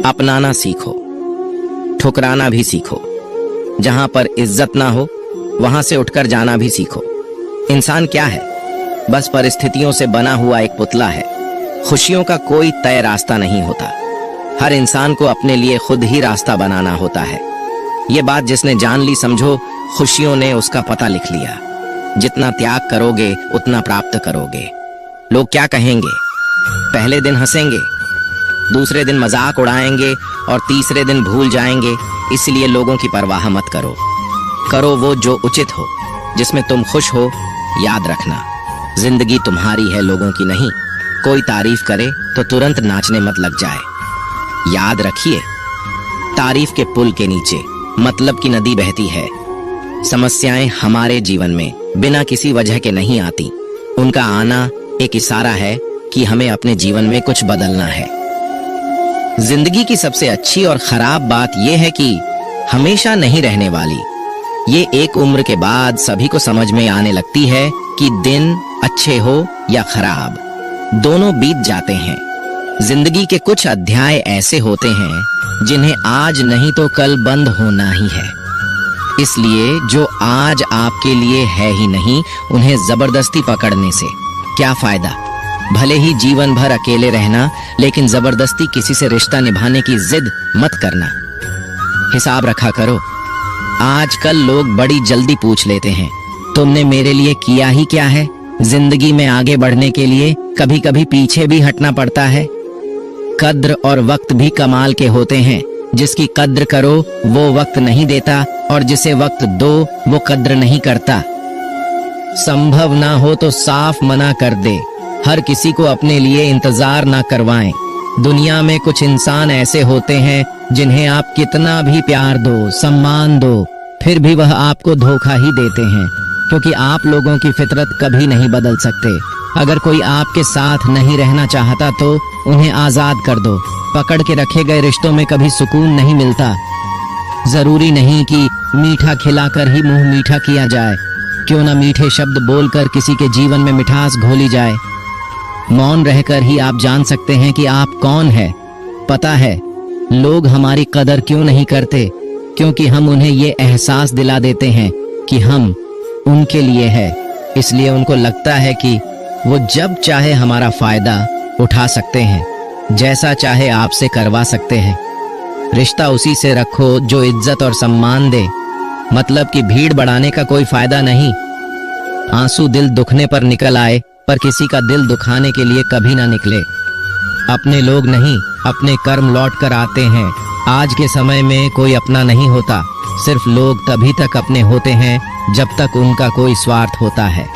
अपनाना सीखो, ठुकराना भी सीखो। जहां पर इज्जत ना हो वहां से उठकर जाना भी सीखो। इंसान क्या है? बस परिस्थितियों से बना हुआ एक पुतला है। खुशियों का कोई तय रास्ता नहीं होता। हर इंसान को अपने लिए खुद ही रास्ता बनाना होता है। ये बात जिसने जान ली, समझो खुशियों ने उसका पता लिख लिया। जितना त्याग करोगे उतना प्राप्त करोगे। लोग क्या कहेंगे? पहले दिन हंसेंगे, दूसरे दिन मजाक उड़ाएंगे और तीसरे दिन भूल जाएंगे। इसलिए लोगों की परवाह मत करो। करो वो जो उचित हो, जिसमें तुम खुश हो। याद रखना, जिंदगी तुम्हारी है, लोगों की नहीं। कोई तारीफ करे तो तुरंत नाचने मत लग जाए। याद रखिए, तारीफ के पुल के नीचे मतलब की नदी बहती है। समस्याएं हमारे जीवन में बिना किसी वजह के नहीं आती। उनका आना एक इशारा है कि हमें अपने जीवन में कुछ बदलना है। जिंदगी की सबसे अच्छी और खराब बात यह है कि हमेशा नहीं रहने वाली। ये एक उम्र के बाद सभी को समझ में आने लगती है कि दिन अच्छे हो या खराब, दोनों बीत जाते हैं। जिंदगी के कुछ अध्याय ऐसे होते हैं जिन्हें आज नहीं तो कल बंद होना ही है। इसलिए जो आज आपके लिए है ही नहीं, उन्हें जबरदस्ती पकड़ने से क्या फायदा। भले ही जीवन भर अकेले रहना, लेकिन जबरदस्ती किसी से रिश्ता निभाने की जिद मत करना। हिसाब रखा करो। आजकल लोग बड़ी जल्दी पूछ लेते हैं, तुमने मेरे लिए किया ही क्या है? जिंदगी में आगे बढ़ने के लिए कभी कभी पीछे भी हटना पड़ता है। कद्र और वक्त भी कमाल के होते हैं। जिसकी कद्र करो वो वक्त नहीं देता, और जिसे वक्त दो वो कद्र नहीं करता। संभव ना हो तो साफ मना कर दे। हर किसी को अपने लिए इंतजार ना करवाएं। दुनिया में कुछ इंसान ऐसे होते हैं जिन्हें आप कितना भी प्यार दो, सम्मान दो, फिर भी वह आपको धोखा ही देते हैं, क्योंकि आप लोगों की फितरत कभी नहीं बदल सकते। अगर कोई आपके साथ नहीं रहना चाहता तो उन्हें आजाद कर दो। पकड़ के रखे गए रिश्तों में कभी सुकून नहीं मिलता। जरूरी नहीं कि मीठा खिलाकर ही मुंह मीठा किया जाए। क्यों ना मीठे शब्द बोलकर किसी के जीवन में मिठास घोली जाए। मौन रहकर ही आप जान सकते हैं कि आप कौन है। पता है लोग हमारी कदर क्यों नहीं करते? क्योंकि हम उन्हें ये एहसास दिला देते हैं कि हम उनके लिए है। इसलिए उनको लगता है कि वो जब चाहे हमारा फायदा उठा सकते हैं, जैसा चाहे आपसे करवा सकते हैं। रिश्ता उसी से रखो जो इज्जत और सम्मान दे। मतलब कि भीड़ बढ़ाने का कोई फायदा नहीं। आंसू दिल दुखने पर निकल आए, पर किसी का दिल दुखाने के लिए कभी ना निकले। अपने लोग नहीं, अपने कर्म लौट कर आते हैं। आज के समय में कोई अपना नहीं होता। सिर्फ लोग तभी तक अपने होते हैं जब तक उनका कोई स्वार्थ होता है।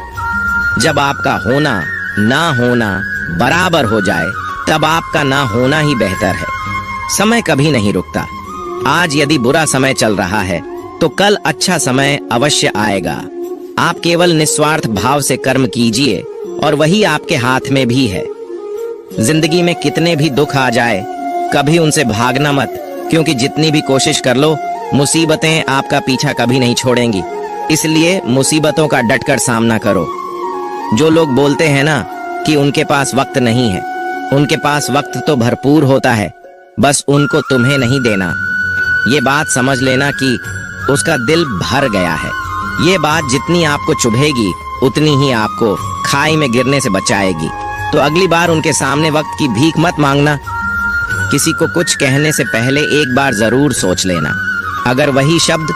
जब आपका होना ना होना बराबर हो जाए, तब आपका ना होना ही बेहतर है। समय कभी नहीं रुकता। आज यदि बुरा समय चल रहा है तो कल अच्छा समय अवश्य आएगा। आप केवल निस्वार्थ भाव से कर्म कीजिए और वही आपके हाथ में भी है। जिंदगी में कितने भी दुख आ जाए, कभी उनसे भागना मत, क्योंकि जितनी भी कोशिश कर लो, मुसीबतें आपका पीछा कभी नहीं छोड़ेंगी। इसलिए मुसीबतों का डटकर सामना करो। जो लोग बोलते हैं ना कि उनके पास वक्त नहीं है, उनके पास वक्त तो भरपूर होता है, बस उनको तुम्हें नहीं देना। ये बात समझ लेना कि उसका दिल भर गया है। ये बात जितनी आपको चुभेगी उतनी ही आपको खाई में गिरने से बचाएगी। तो अगली बार उनके सामने वक्त की भीख मत मांगना। किसी को कुछ कहने से पहले एक बार जरूर सोच लेना। अगर वही शब्द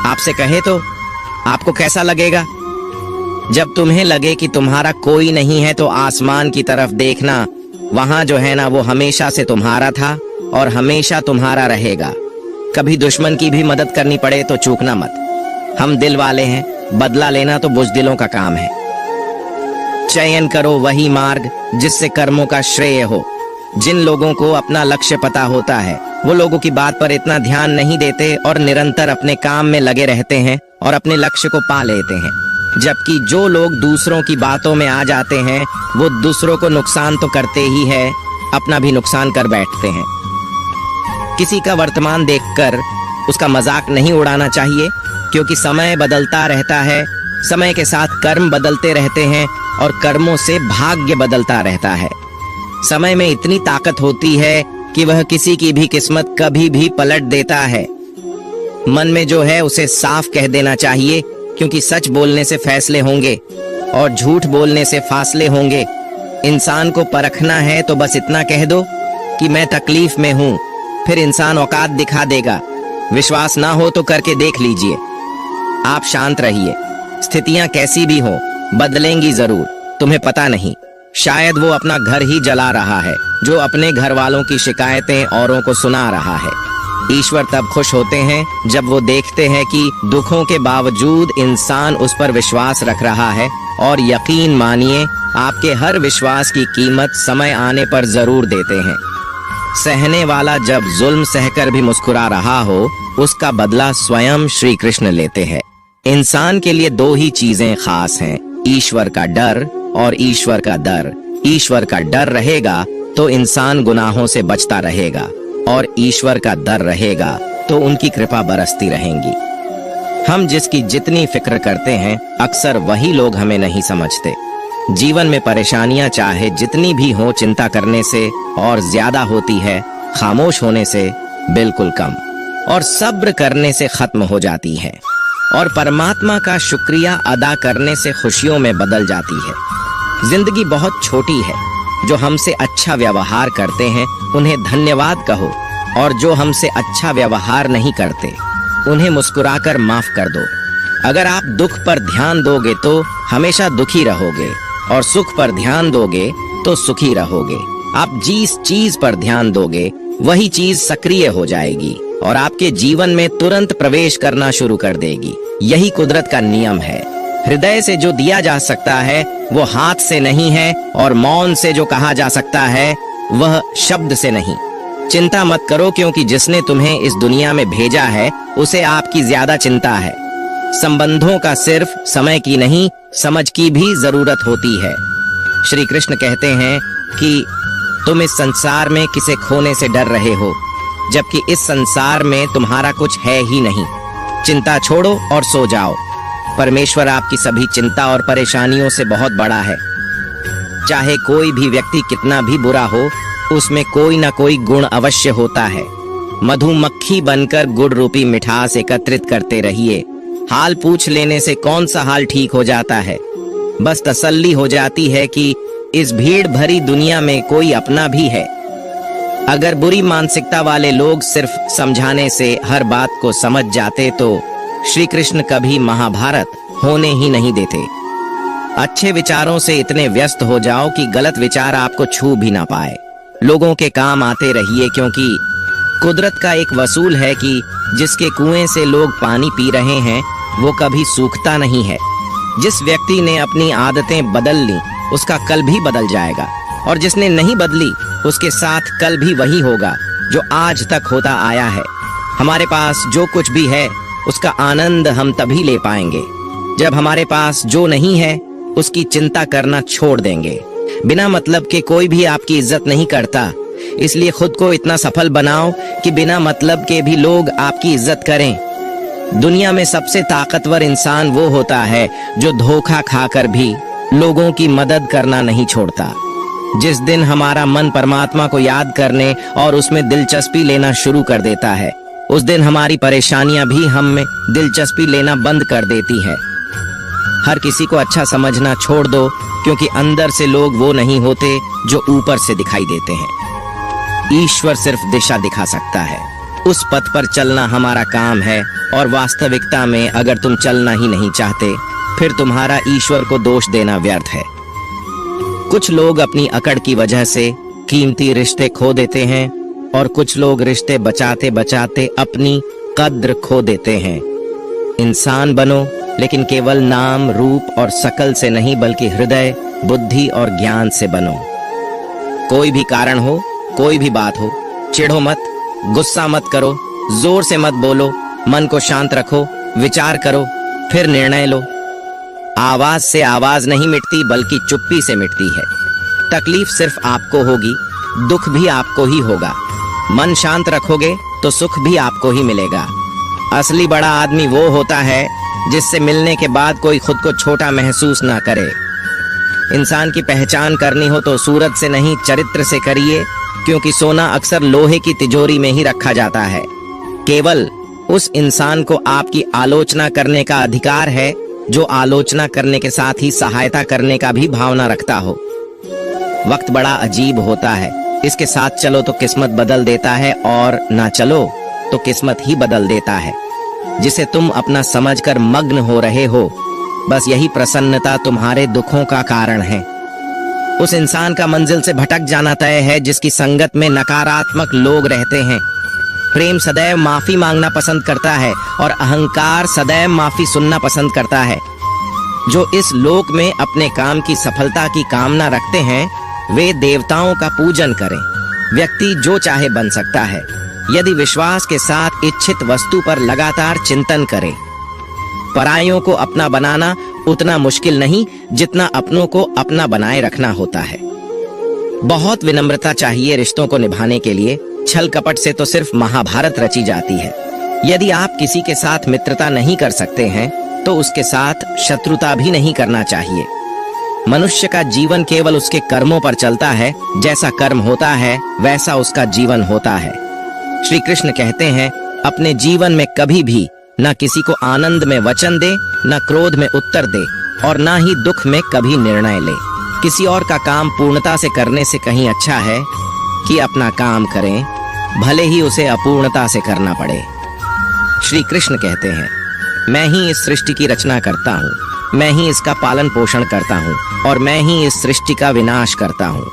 आपसे कहे तो आपको कैसा लगेगा? जब तुम्हें लगे कि तुम्हारा कोई नहीं है तो आसमान की तरफ देखना। वहां जो है ना वो हमेशा से तुम्हारा था और हमेशा तुम्हारा रहेगा। कभी दुश्मन की भी मदद करनी पड़े तो चूकना मत। हम दिल वाले हैं, बदला लेना तो बुज़दिलों का काम है। चयन करो वही मार्ग जिससे कर्मों का श्रेय हो। जिन लोगों को अपना लक्ष्य पता होता है वो लोगों की बात पर इतना ध्यान नहीं देते और निरंतर अपने काम में लगे रहते हैं और अपने लक्ष्य को पा लेते हैं। जबकि जो लोग दूसरों की बातों में आ जाते हैं वो दूसरों को नुकसान तो करते ही है, अपना भी नुकसान कर बैठते हैं। किसी का वर्तमान देखकर उसका मजाक नहीं उड़ाना चाहिए, क्योंकि समय बदलता रहता है। समय के साथ कर्म बदलते रहते हैं और कर्मों से भाग्य बदलता रहता है। समय में इतनी ताकत होती है कि वह किसी की भी किस्मत कभी भी पलट देता है। मन में जो है उसे साफ कह देना चाहिए, क्योंकि सच बोलने से फैसले होंगे और झूठ बोलने से फासले होंगे। इंसान को परखना है तो बस इतना कह दो कि मैं तकलीफ में हूँ, फिर इंसान औकात दिखा देगा। विश्वास ना हो तो करके देख लीजिए। आप शांत रहिए, स्थितियां कैसी भी हो बदलेंगी जरूर, तुम्हें पता नहीं। शायद वो अपना घर ही जला रहा है जो अपने घर वालों की शिकायतें औरों को सुना रहा है। ईश्वर तब खुश होते हैं जब वो देखते हैं कि दुखों के बावजूद इंसान उस पर विश्वास रख रहा है, और यकीन मानिए आपके हर विश्वास की कीमत समय आने पर जरूर देते हैं। सहने वाला जब जुल्म सहकर भी मुस्कुरा रहा हो, उसका बदला स्वयं श्री कृष्ण लेते हैं। इंसान के लिए दो ही चीजें खास हैं, ईश्वर का डर और ईश्वर का दर। ईश्वर का डर रहेगा तो इंसान गुनाहों से बचता रहेगा, और ईश्वर का दर रहेगा तो उनकी कृपा बरसती रहेंगी। हम जिसकी जितनी फिक्र करते हैं, अक्सर वही लोग हमें नहीं समझते। जीवन में परेशानियां चाहे जितनी भी हो, चिंता करने से और ज्यादा होती है, खामोश होने से बिल्कुल कम, और सब्र करने से खत्म हो जाती है, और परमात्मा का शुक्रिया अदा करने से खुशियों में बदल जाती है। जिंदगी बहुत छोटी है, जो हमसे अच्छा व्यवहार करते हैं उन्हें धन्यवाद कहो, और जो हमसे अच्छा व्यवहार नहीं करते उन्हें मुस्कुराकर माफ कर दो। अगर आप दुख पर ध्यान दोगे तो हमेशा दुखी रहोगे, और सुख पर ध्यान दोगे तो सुखी रहोगे। आप जिस चीज पर ध्यान दोगे वही चीज सक्रिय हो जाएगी और आपके जीवन में तुरंत प्रवेश करना शुरू कर देगी। यही कुदरत का नियम है। हृदय से जो दिया जा सकता है वो हाथ से नहीं है, और मौन से जो कहा जा सकता है वह शब्द से नहीं। चिंता मत करो, क्योंकि जिसने तुम्हें इस दुनिया में भेजा है उसे आपकी ज्यादा चिंता है। संबंधों का सिर्फ समय की नहीं, समझ की भी जरूरत होती है। श्री कृष्ण कहते हैं कि तुम इस संसार में किसे खोने से डर रहे हो, जबकि इस संसार में तुम्हारा कुछ है ही नहीं। चिंता छोड़ो और सो जाओ। परमेश्वर आपकी सभी चिंता और परेशानियों से बहुत बड़ा है। चाहे कोई भी व्यक्ति कितना भी बुरा हो, उसमें कोई ना कोई गुण अवश्य होता है। मधुमक्खी बनकर गुड़ रूपी मिठास एकत्रित करते रहिए। हाल पूछ लेने से कौन सा हाल ठीक हो जाता है। बस तसल्ली हो जाती है कि इस भीड़ भरी दुनिया में कोई अपना भी है। अगर बुरी मानसिकता वाले लोग सिर्फ समझाने से हर बात को समझ जाते तो श्री कृष्ण कभी महाभारत होने ही नहीं देते। अच्छे विचारों से इतने व्यस्त हो जाओ कि गलत विचार आपको छू भी ना पाए। लोगों के काम आते रहिए, क्योंकि कुदरत का एक वसूल है कि जिसके कुएं से लोग पानी पी रहे हैं वो कभी सूखता नहीं है। जिस व्यक्ति ने अपनी आदतें बदल ली उसका कल भी बदल जाएगा, और जिसने नहीं बदली उसके साथ कल भी वही होगा जो आज तक होता आया है। हमारे पास जो कुछ भी है उसका आनंद हम तभी ले पाएंगे जब हमारे पास जो नहीं है उसकी चिंता करना छोड़ देंगे। बिना मतलब के कोई भी आपकी इज्जत नहीं करता, इसलिए खुद को इतना सफल बनाओ कि बिना मतलब के भी लोग आपकी इज्जत करें। दुनिया में सबसे ताकतवर इंसान वो होता है जो धोखा खाकर भी लोगों की मदद करना नहीं छोड़ता। जिस दिन हमारा मन परमात्मा को याद करने और उसमें दिलचस्पी लेना शुरू कर देता है, उस दिन हमारी परेशानियां भी हम में दिलचस्पी लेना बंद कर देती है। हर किसी को अच्छा समझना छोड़ दो, क्योंकि अंदर से लोग वो नहीं होते जो ऊपर से दिखाई देते हैं। ईश्वर सिर्फ दिशा दिखा सकता है, उस पथ पर चलना हमारा काम है। और वास्तविकता में अगर तुम चलना ही नहीं चाहते, फिर तुम्हारा ईश्वर को दोष देना व्यर्थ है। कुछ लोग अपनी अकड़ की वजह से कीमती रिश्ते खो देते हैं, और कुछ लोग रिश्ते बचाते बचाते अपनी कद्र खो देते हैं। इंसान बनो, लेकिन केवल नाम, रूप और शकल से नहीं, बल्कि हृदय, बुद्धि और ज्ञान से बनो। कोई भी कारण हो, कोई भी बात हो, चिढ़ो मत, गुस्सा मत करो, जोर से मत बोलो, मन को शांत रखो, विचार करो, फिर निर्णय लो। आवाज से आवाज नहीं मिटती, बल्कि चुप्पी से मिटती है। तकलीफ सिर्फ आपको होगी, दुख भी आपको ही होगा। मन शांत रखोगे तो सुख भी आपको ही मिलेगा। असली बड़ा आदमी वो होता है जिससे मिलने के बाद कोई खुद को छोटा महसूस ना करे। इंसान की पहचान करनी हो तो सूरत से नहीं, चरित्र से करिए। क्योंकि सोना अक्सर लोहे की तिजोरी में ही रखा जाता है। केवल उस इंसान को आपकी आलोचना करने का अधिकार है जो आलोचना करने के साथ ही सहायता करने का भी भावना रखता हो। वक्त बड़ा अजीब होता है, इसके साथ चलो तो किस्मत बदल देता है और ना चलो तो किस्मत ही बदल देता है। जिसे तुम अपना समझकर मग्न हो रहे हो, बस यही प्रसन्नता तुम्हारे दुखों का कारण है। उस इंसान का मंजिल से भटक जाना तय है जिसकी संगत में नकारात्मक लोग रहते हैं। प्रेम सदैव माफी मांगना पसंद करता है और अहंकार सदैव माफी सुनना पसंद करता है। जो इस लोक में अपने काम की सफलता की कामना रखते हैं वे देवताओं का पूजन करें। व्यक्ति जो चाहे बन सकता है यदि विश्वास के साथ इच्छित वस्तु पर लगातार चिंतन करे। परायों को अपना बनाना उतना मुश्किल नहीं जितना अपनों को अपना बनाए रखना होता है। बहुत विनम्रता चाहिए रिश्तों को निभाने के लिए। छल कपट से तो सिर्फ महाभारत रची जाती है। यदि आप किसी के साथ मित्रता नहीं कर सकते हैं तो उसके साथ शत्रुता भी नहीं करना चाहिए। मनुष्य का जीवन केवल उसके कर्मों पर चलता है। जैसा कर्म होता है वैसा उसका जीवन होता है। श्री कृष्ण कहते हैं, अपने जीवन में कभी भी न किसी को आनंद में वचन दे, न क्रोध में उत्तर दे और न ही दुख में कभी निर्णय ले। किसी और का काम पूर्णता से करने से कहीं अच्छा है कि अपना काम करें, भले ही उसे अपूर्णता से करना पड़े। श्री कृष्ण कहते हैं, मैं ही इस सृष्टि की रचना करता हूँ, मैं ही इसका पालन पोषण करता हूँ और मैं ही इस सृष्टि का विनाश करता हूँ।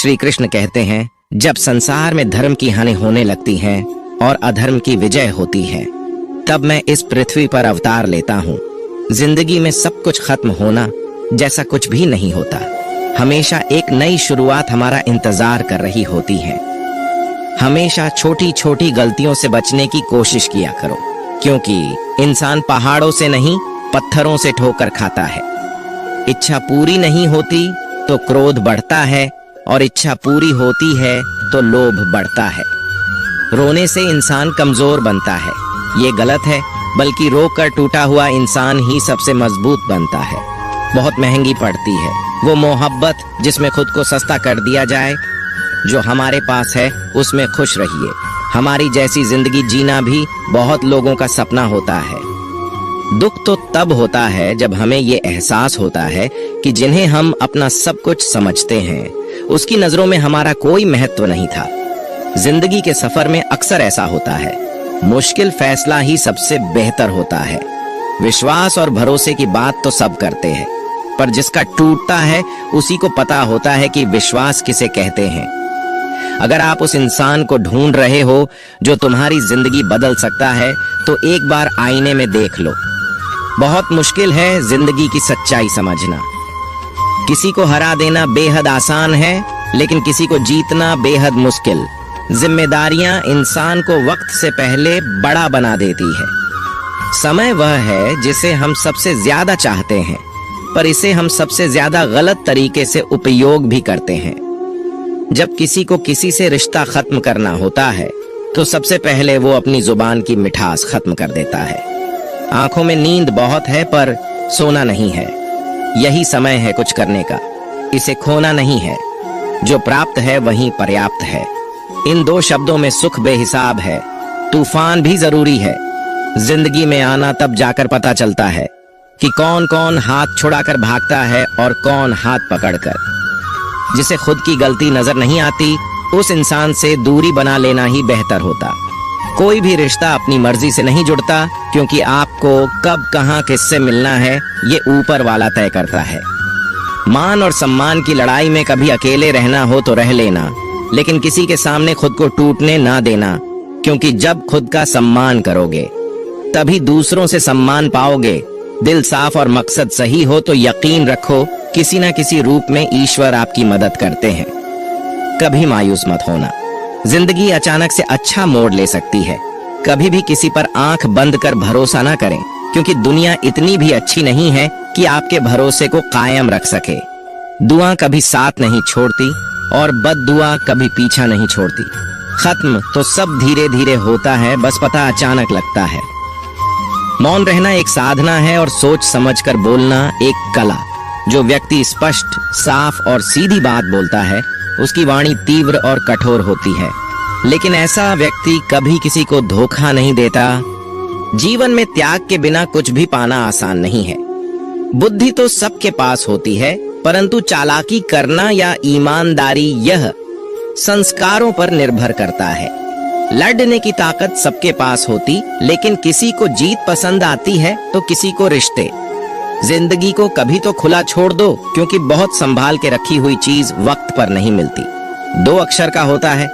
श्री कृष्ण कहते हैं, जब संसार में धर्म की हानि होने लगती है और अधर्म की विजय होती है तब मैं इस पृथ्वी पर अवतार लेता हूँ। जिंदगी में सब कुछ खत्म होना जैसा कुछ भी नहीं होता। हमेशा एक नई शुरुआत हमारा इंतजार कर रही होती है। हमेशा छोटी छोटी गलतियों से बचने की कोशिश किया करो, क्योंकि इंसान पहाड़ों से नहीं पत्थरों से ठोकर खाता है। इच्छा पूरी नहीं होती तो क्रोध बढ़ता है और इच्छा पूरी होती है तो लोभ बढ़ता है। रोने से इंसान कमजोर बनता है, ये गलत है, बल्कि रोकर टूटा हुआ इंसान ही सबसे मजबूत बनता है। बहुत महंगी पड़ती है वो मोहब्बत जिसमें खुद को सस्ता कर दिया जाए। जो हमारे पास है उसमें खुश रहिए। हमारी जैसी जिंदगी जीना भी बहुत लोगों का सपना होता है। दुख तो तब होता है जब हमें ये एहसास होता है कि जिन्हें हम अपना सब कुछ समझते हैं उसकी नजरों में हमारा कोई महत्व नहीं था। जिंदगी के सफर में अक्सर ऐसा होता है। मुश्किल फैसला ही सबसे बेहतर होता है। विश्वास और भरोसे की बात तो सब करते हैं, पर जिसका टूटता है उसी को पता होता है कि विश्वास किसे कहते हैं। अगर आप उस इंसान को ढूंढ रहे हो जो तुम्हारी जिंदगी बदल सकता है तो एक बार आईने में देख लो। बहुत मुश्किल है जिंदगी की सच्चाई समझना। किसी को हरा देना बेहद आसान है, लेकिन किसी को जीतना बेहद मुश्किल। जिम्मेदारियां इंसान को वक्त से पहले बड़ा बना देती है। समय वह है जिसे हम सबसे ज्यादा चाहते हैं, पर इसे हम सबसे ज्यादा गलत तरीके से उपयोग भी करते हैं। जब किसी को किसी से रिश्ता खत्म करना होता है तो सबसे पहले वो अपनी जुबान की मिठास खत्म कर देता है। आंखों में नींद बहुत है पर सोना नहीं है। यही समय है कुछ करने का, इसे खोना नहीं है। जो प्राप्त है वही पर्याप्त है। इन दो शब्दों में सुख बेहिसाब है। तूफान भी जरूरी है। जिंदगी में आना तब जाकर पता चलता है कि कौन कौन हाथ छुड़ाकर भागता है और कौन हाथ पकड़कर। जिसे खुद की गलती नजर नहीं आती उस इंसान से दूरी बना लेना ही बेहतर होता। कोई भी रिश्ता अपनी मर्जी से नहीं जुड़ता, क्योंकि आपको कब कहां किससे मिलना है ये ऊपर वाला तय करता है। मान और सम्मान की लड़ाई में कभी अकेले रहना हो तो रह लेना, लेकिन किसी के सामने खुद को टूटने ना देना, क्योंकि जब खुद का सम्मान करोगे तभी दूसरों से सम्मान पाओगे। दिल साफ और मकसद सही हो तो यकीन रखो किसी न किसी रूप में ईश्वर आपकी मदद करते हैं। कभी मायूस मत होना। जिंदगी अचानक से अच्छा मोड़ ले सकती है। कभी भी किसी पर आंख बंद कर भरोसा ना करें, क्योंकि दुनिया इतनी भी अच्छी नहीं है कि आपके भरोसे को कायम रख सके। दुआ कभी साथ नहीं छोड़ती और बद्दुआ कभी पीछा नहीं छोड़ती। खत्म तो सब धीरे धीरे होता है, बस पता अचानक लगता है। मौन रहना एक साधना है और सोच समझकर बोलना एक कला। जो व्यक्ति स्पष्ट, साफ और सीधी बात बोलता है उसकी वाणी तीव्र और कठोर होती है, लेकिन ऐसा व्यक्ति कभी किसी को धोखा नहीं देता। जीवन में त्याग के बिना कुछ भी पाना आसान नहीं है। बुद्धि तो सबके पास होती है, परंतु चालाकी करना या ईमानदारी यह संस्कारों पर निर्भर करता है। लड़ने की ताकत सबके पास होती, लेकिन किसी को जीत पसंद आती है तो किसी को रिश्ते। जिंदगी को कभी तो खुला छोड़ दो, क्योंकि बहुत संभाल के रखी हुई चीज वक्त पर नहीं मिलती। 2 अक्षर का होता है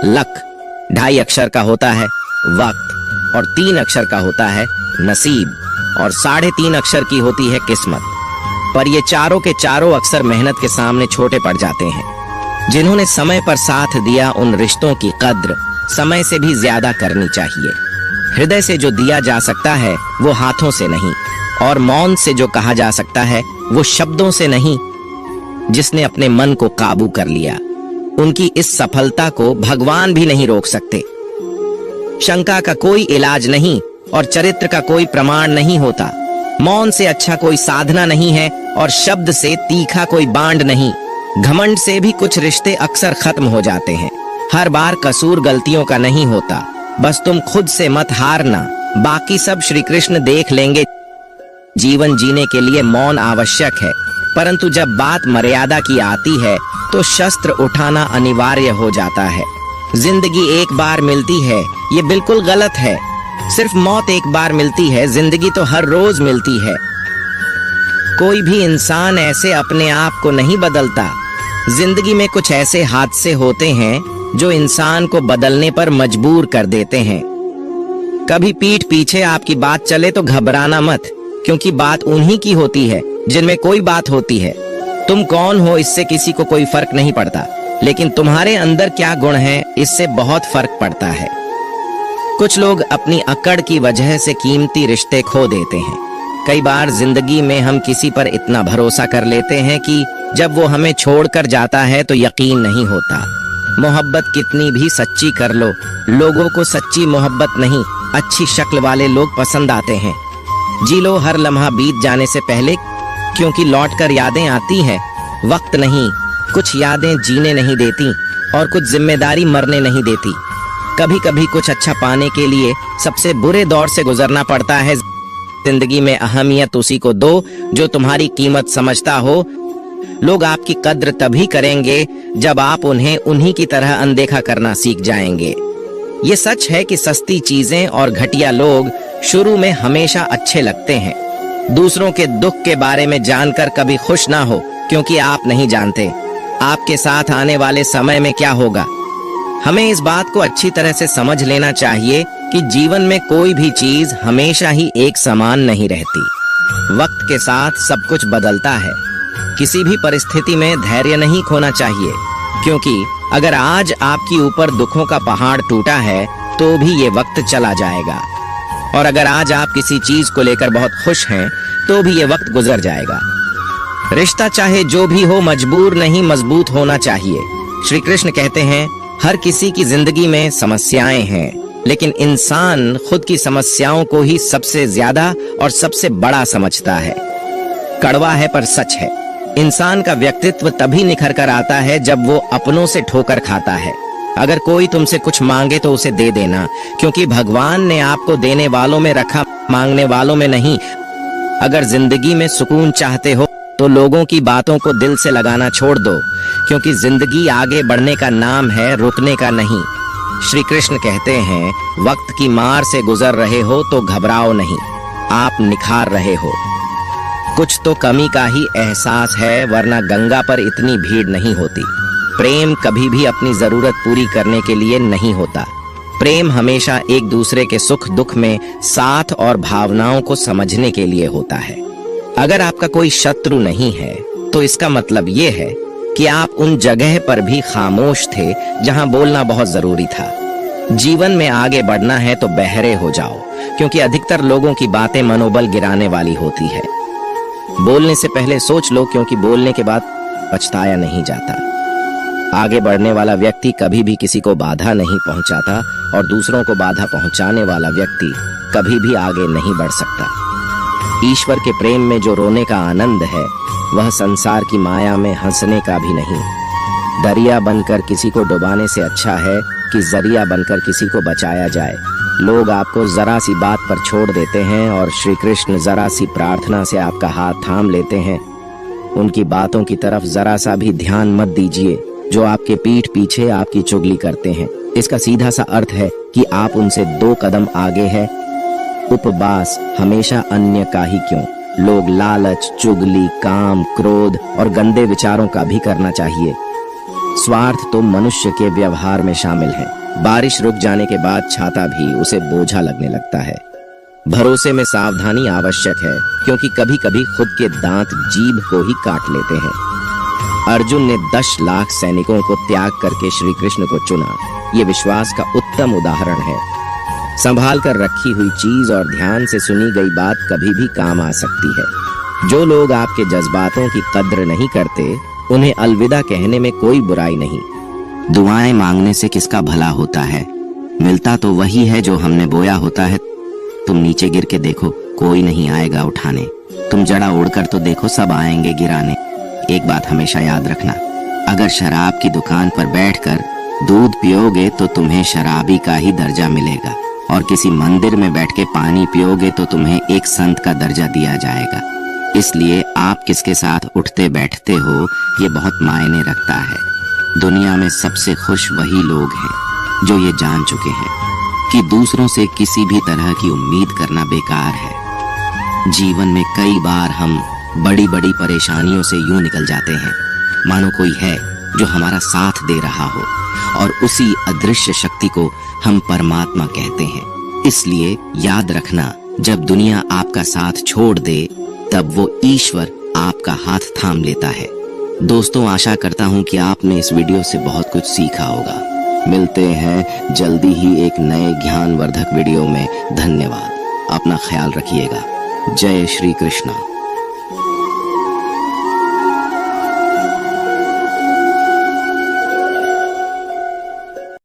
लक, 2.5 अक्षर का होता है वक्त, और 3 अक्षर का होता है नसीब, और 3.5 अक्षर की होती है किस्मत। पर ये चारों के चारों अक्सर मेहनत के सामने छोटे पड़ जाते हैं। जिन्होंने समय पर साथ दिया, उन रिश्तों की कद्र समय से भी ज्यादा करनी चाहिए। हृदय से जो दिया जा सकता है वो हाथों से नहीं, और मौन से जो कहा जा सकता है वो शब्दों से नहीं। जिसने अपने मन को काबू कर लिया, उनकी इस सफलता को भगवान भी नहीं रोक सकते। शंका का कोई इलाज नहीं और चरित्र का कोई प्रमाण नहीं होता। मौन से अच्छा कोई साधना नहीं है और शब्द से तीखा कोई बांड नहीं। घमंड से भी कुछ रिश्ते अक्सर खत्म हो जाते हैं। हर बार कसूर गलतियों का नहीं होता, बस तुम खुद से मत हारना, बाकी सब श्री कृष्ण देख लेंगे। जीवन जीने के लिए मौन आवश्यक है, परंतु जब बात मर्यादा की आती है तो शस्त्र उठाना अनिवार्य हो जाता है। जिंदगी एक बार मिलती है, ये बिल्कुल गलत है। सिर्फ मौत एक बार मिलती है, जिंदगी तो हर रोज मिलती है। कोई भी इंसान ऐसे अपने आप को नहीं बदलता। जिंदगी में कुछ ऐसे हादसे होते हैं जो इंसान को बदलने पर मजबूर कर देते हैं। कभी पीठ पीछे आपकी बात चले तो घबराना मत, क्योंकि बात उन्हीं की होती है जिनमें कोई बात होती है। तुम कौन हो इससे किसी को कोई फर्क नहीं पड़ता, लेकिन तुम्हारे अंदर क्या गुण है इससे बहुत फर्क पड़ता है। कुछ लोग अपनी अकड़ की वजह से कीमती रिश्ते खो देते हैं। कई बार जिंदगी में हम किसी पर इतना भरोसा कर लेते हैं कि जब वो हमें छोड़कर जाता है तो यकीन नहीं होता। मोहब्बत कितनी भी सच्ची कर लो, लोगों को सच्ची मोहब्बत नहीं, अच्छी शक्ल वाले लोग पसंद आते हैं। जी लो हर लम्हा बीत जाने से पहले, क्योंकि लौटकर यादें आती हैं। वक्त नहीं, कुछ यादें जीने नहीं देती और कुछ जिम्मेदारी मरने नहीं देती। कभी कभी कुछ अच्छा पाने के लिए सबसे बुरे दौर से गुजरना पड़ता है। जिंदगी में अहमियत उसी को दो जो तुम्हारी कीमत समझता हो। लोग आपकी कद्र तभी करेंगे जब आप उन्हें उन्हीं की तरह अनदेखा करना सीख जाएंगे। ये सच है कि सस्ती चीजें और घटिया लोग शुरू में हमेशा अच्छे लगते हैं। दूसरों के दुख के बारे में जानकर कभी खुश ना हो, क्योंकि आप नहीं जानते आपके साथ आने वाले समय में क्या होगा। हमें इस बात को अच्छी तरह से समझ लेना चाहिए कि जीवन में कोई भी चीज हमेशा ही एक समान नहीं रहती। वक्त के साथ सब कुछ बदलता है। किसी भी परिस्थिति में धैर्य नहीं खोना चाहिए, क्योंकि अगर आज आपके ऊपर दुखों का पहाड़ टूटा है तो भी ये वक्त चला जाएगा, और अगर आज आप किसी चीज को लेकर बहुत खुश हैं तो भी ये वक्त गुजर जाएगा। रिश्ता चाहे जो भी हो मजबूर नहीं मजबूत होना चाहिए। श्री कृष्ण कहते हैं हर किसी की जिंदगी में समस्याएं हैं, लेकिन इंसान खुद की समस्याओं को ही सबसे ज्यादा और सबसे बड़ा समझता है। कड़वा है पर सच है। इंसान का व्यक्तित्व तभी निखर कर आता है जब वो अपनों से ठोकर खाता है। अगर कोई तुमसे कुछ मांगे तो उसे दे देना, क्योंकि भगवान ने आपको देने वालों में रखा, मांगने वालों में नहीं। अगर जिंदगी में सुकून चाहते हो तो लोगों की बातों को दिल से लगाना छोड़ दो, क्योंकि जिंदगी आगे बढ़ने का नाम है, रुकने का नहीं। श्री कृष्ण कहते हैं वक्त की मार से गुजर रहे हो तो घबराओ नहीं, आप निखार रहे हो। कुछ तो कमी का ही एहसास है, वरना गंगा पर इतनी भीड़ नहीं होती। प्रेम कभी भी अपनी जरूरत पूरी करने के लिए नहीं होता। प्रेम हमेशा एक दूसरे के सुख दुख में साथ और भावनाओं को समझने के लिए होता है। अगर आपका कोई शत्रु नहीं है तो इसका मतलब ये है कि आप उन जगह पर भी खामोश थे जहां बोलना बहुत जरूरी था। जीवन में आगे बढ़ना है तो बहरे हो जाओ, क्योंकि अधिकतर लोगों की बातें मनोबल गिराने वाली होती है। बोलने से पहले सोच लो, क्योंकि बोलने के बाद पछताया नहीं जाता। आगे बढ़ने वाला व्यक्ति कभी भी किसी को बाधा नहीं पहुंचाता, और दूसरों को बाधा पहुंचाने वाला व्यक्ति कभी भी आगे नहीं बढ़ सकता। ईश्वर के प्रेम में जो रोने का आनंद है, वह संसार की माया में हंसने का भी नहीं। दरिया बनकर किसी को डुबाने से अच्छा है कि जरिया बनकर किसी को बचाया जाए। लोग आपको जरा सी बात पर छोड़ देते हैं और श्री कृष्ण जरा सी प्रार्थना से आपका हाथ थाम लेते हैं। उनकी बातों की तरफ जरा सा भी ध्यान मत दीजिए जो आपके पीठ पीछे आपकी चुगली करते हैं। इसका सीधा सा अर्थ है कि आप उनसे 2 कदम आगे हैं। उपवास हमेशा अन्य का ही क्यों, लोग लालच, चुगली, काम, क्रोध और गंदे विचारों का भी करना चाहिए। स्वार्थ तो मनुष्य के व्यवहार में शामिल है। बारिश रुक जाने के बाद छाता भी उसे बोझा लगने लगता है। भरोसे में सावधानी आवश्यक है क्योंकि कभी कभी खुद के दांत जीभ को ही काट लेते हैं। अर्जुन ने 10 लाख सैनिकों को त्याग करके श्री कृष्ण को चुना। ये विश्वास का उत्तम उदाहरण है। संभाल कर रखी हुई चीज और ध्यान से सुनी गई बात कभी भी काम आ सकती है। जो लोग आपके जज्बातों की कद्र नहीं करते उन्हें अलविदा कहने में कोई बुराई नहीं। दुआएं मांगने से किसका भला होता है, मिलता तो वही है जो हमने बोया होता है। तुम नीचे गिर के देखो, कोई नहीं आएगा उठाने। तुम जड़ा ओढ़कर तो देखो, सब आएंगे गिराने। एक बात हमेशा याद रखना, अगर शराब की दुकान पर बैठकर दूध पियोगे तो तुम्हें शराबी का ही दर्जा मिलेगा और किसी मंदिर में बैठ के पानी पियोगे तो तुम्हें एक संत का दर्जा दिया जाएगा। इसलिए आप किसके साथ उठते बैठते हो ये बहुत मायने रखता है। दुनिया में सबसे खुश वही लोग हैं जो ये जान चुके हैं कि दूसरों से किसी भी तरह की उम्मीद करना बेकार है। जीवन में कई बार हम बड़ी बड़ी परेशानियों से यूं निकल जाते हैं मानो कोई है जो हमारा साथ दे रहा हो और उसी अदृश्य शक्ति को हम परमात्मा कहते हैं। इसलिए याद रखना, जब दुनिया आपका साथ छोड़ दे तब वो ईश्वर आपका हाथ थाम लेता है। दोस्तों, आशा करता हूं कि आपने इस वीडियो से बहुत कुछ सीखा होगा। मिलते हैं जल्दी ही एक नए ज्ञानवर्धक वीडियो में। धन्यवाद। अपना ख्याल रखिएगा। जय श्री कृष्ण।